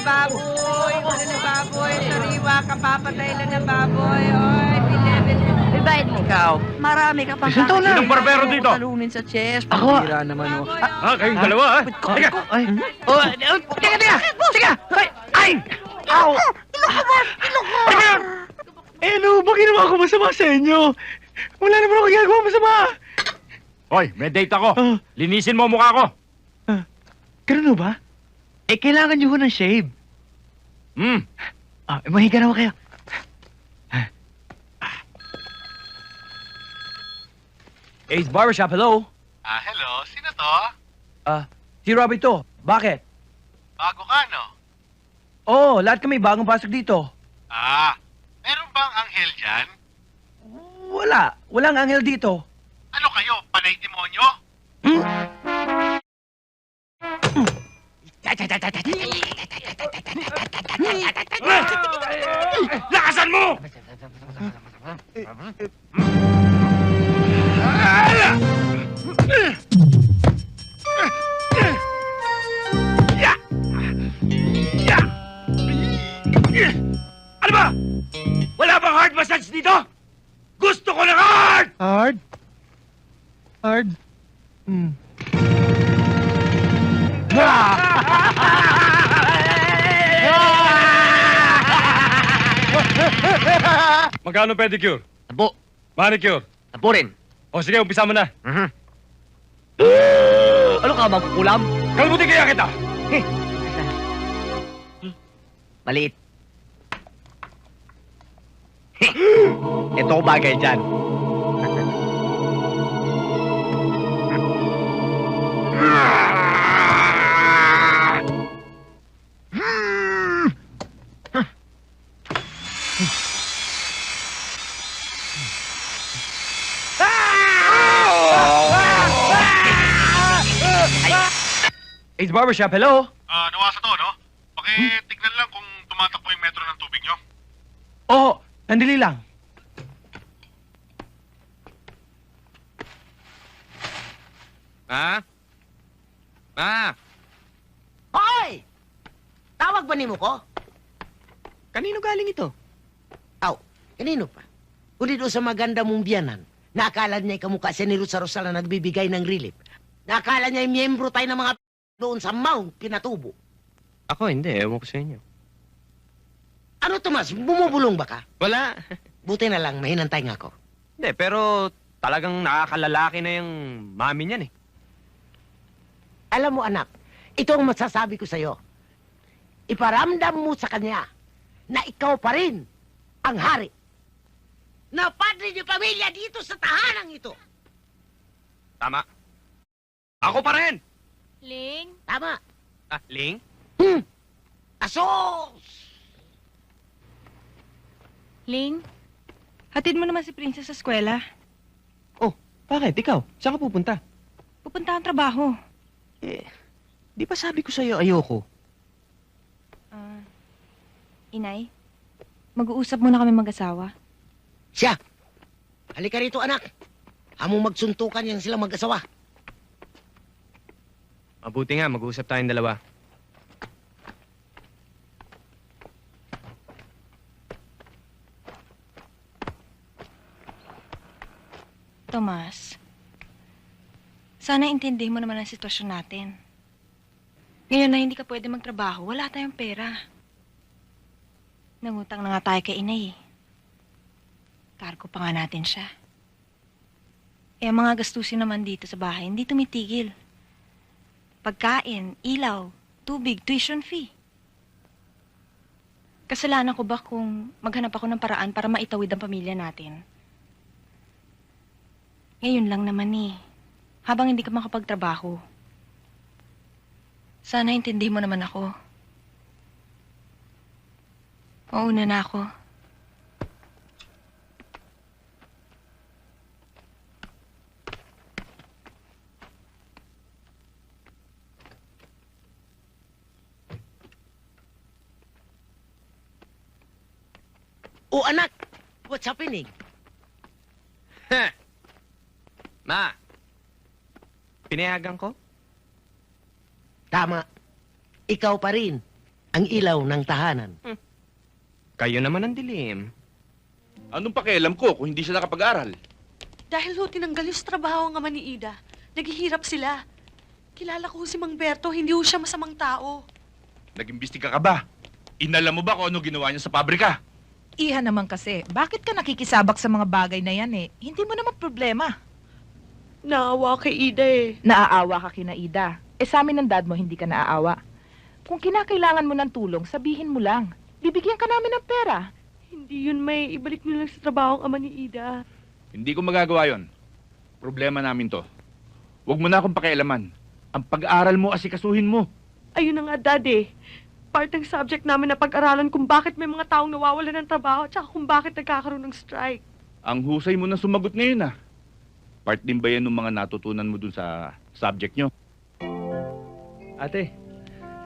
baboy, ulo ng baboy, sariwa, kapapatay lang ng baboy, oy, pinebel. Ibait mo. Ikaw, marami ka pang Isang taon na. Sinong barbero dito? talunin sa chest. Ako. Pambira naman, oh. Kayong dalawa, ha? Teka! Ay. Oh, teka, teka! Teka! Ay! Ow! Ano ba yan? Eh, ano ba ginawa ko masama sa inyo? Wala naman ako ginagawa masama. Hoy, may date ako. Ah. Linisin mo ang mukha ko. Ganun ba? Eh, kailangan nyo ho ng shave. Mahiga naman kayo. Ace Barbershop, hello? Hello. Sino to? Si Robbie to. Bakit? Bago ka, no? Oh, lahat kami bagong pasok dito. Meron bang anghel dyan? Wala. Walang anghel dito. Ano kayo? Panay demonyo? Lakasan mo! Ano ba? Wala bang hard massage dito? Gusto ko ng hard! Hard? Hard? Magkano pedicure? 10. Manicure? 10 rin. O sige, umpisa mo na. Ano ka, magkukulam? Kalbutin kaya kita! Maliit. Ito bagay dyan. Ace Barbershop, hello? Nawasa to, no? Pakitignan lang kung tumatakbo yung metro ng tubig nyo. Oh, nandili lang. Hoy! Tawag ba ni mo ko? Kanino galing ito? Aw, kanino pa? Kundi doon sa maganda mong biyanan. Nakala niya kamukha siya ni Rusa Rosal na nagbibigay ng relief. Nakala niya miyembro tayo ng mga doon sa Mount Pinatubo. Ako hindi, ewan ko sa inyo. Ano, Tomas? Bumubulong ba ka? Wala. Buti na lang, mahinantay nga ako. Hindi, pero talagang nakakalalaki na yung mami niyan eh. Alam mo, anak, ito ang masasabi ko sa'yo. Iparamdam mo sa kanya na ikaw pa rin ang hari. Na padre niyo pamilya dito sa tahanang ito. Tama. Ako pa rin! Ling? Tama. Ling? Asos! Ling? Hatid mo naman si Princess sa eskwela. Oh, bakit? Ikaw? Saan ka pupunta? Pupunta ang trabaho. Di ba sabi ko sa'yo ayoko? Inay, mag-uusap muna kami mag-asawa. Siya! Halika rito, anak. Among magsuntukan yan silang mag-asawa. Mabuti nga, mag-uusap tayong dalawa. Tomas, sana intindihin mo naman ang sitwasyon natin. Ngayon na hindi ka pwede magtrabaho, wala tayong pera. Nangutang na nga tayo kay inay. Kargo pa nga natin siya. Eh, ang mga gastusin naman dito sa bahay, hindi tumitigil. Pagkain, ilaw, tubig, tuition fee. Kasalanan ko ba kung maghanap ako ng paraan para maitawid ang pamilya natin? Ngayon lang naman eh. Habang hindi ka makapagtrabaho. Sana intindihin mo naman ako. Mauna na ako. O anak, what's happening? Ma, pinayagan ko? Tama. Ikaw pa rin ang ilaw ng tahanan. Kayo naman ang dilim. Anong pakialam ko kung hindi siya nakapag-aral? Dahil ho, tinanggal yung sa trabaho ang ama ni Ida. Naghihirap sila. Kilala ko ho si Mang Berto, hindi ho siya masamang tao. Nag-imbestiga ka ba? Inalam mo ba kung ano ginawa niya sa pabrika? Iha naman kasi, bakit ka nakikisabak sa mga bagay na yan eh? Hindi mo naman problema. Naawa kay Ida eh. Naaawa ka kina Ida. Sa amin ng dad mo, hindi ka naaawa. Kung kinakailangan mo ng tulong, sabihin mo lang. Bibigyan ka namin ng pera. Hindi yun may ibalik niyo lang sa trabaho ang ama ni Ida. Hindi ko magagawa yon. Problema namin to. Huwag mo na akong pakialaman. Ang pag-aaral mo, asikasuhin mo. Ayun na nga, Dad eh. Part ng subject namin na pag-aralan kung bakit may mga taong nawawalan ng trabaho at kung bakit nagkakaroon ng strike. Ang husay mo na sumagot ngayon, ah. Part din ba yan ng mga natutunan mo dun sa subject nyo? Ate,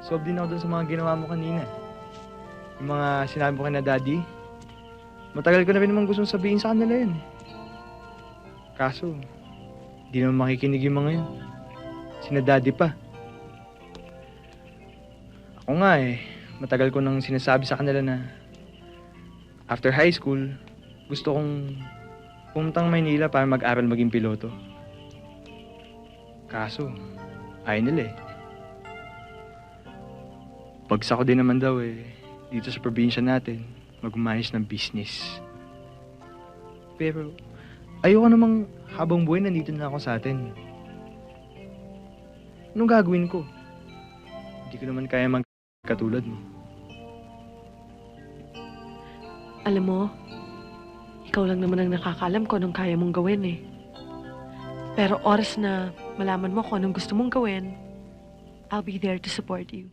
solve din ako dun sa mga ginawa mo kanina. Yung mga sinabi mo kay na daddy, matagal ko na rin naman gustong sabihin sa kanila yun. Kaso, di naman makikinig yung mga yun. Sina daddy pa. Ako nga eh, matagal ko nang sinasabi sa kanila na after high school, gusto kong pumuntang Maynila para mag-aral maging piloto. Kaso, ayaw nila eh. Bagsak ko din naman daw eh, dito sa probinsya natin, mag-umayos ng business. Pero, ayoko namang habang buhay nandito na ako sa atin. Anong gagawin ko? Hindi ko naman kaya magkatulad mo. Alam mo, ikaw lang naman ang nakakaalam kung anong kaya mong gawin eh. Pero oras na malaman mo kung anong gusto mong gawin, I'll be there to support you.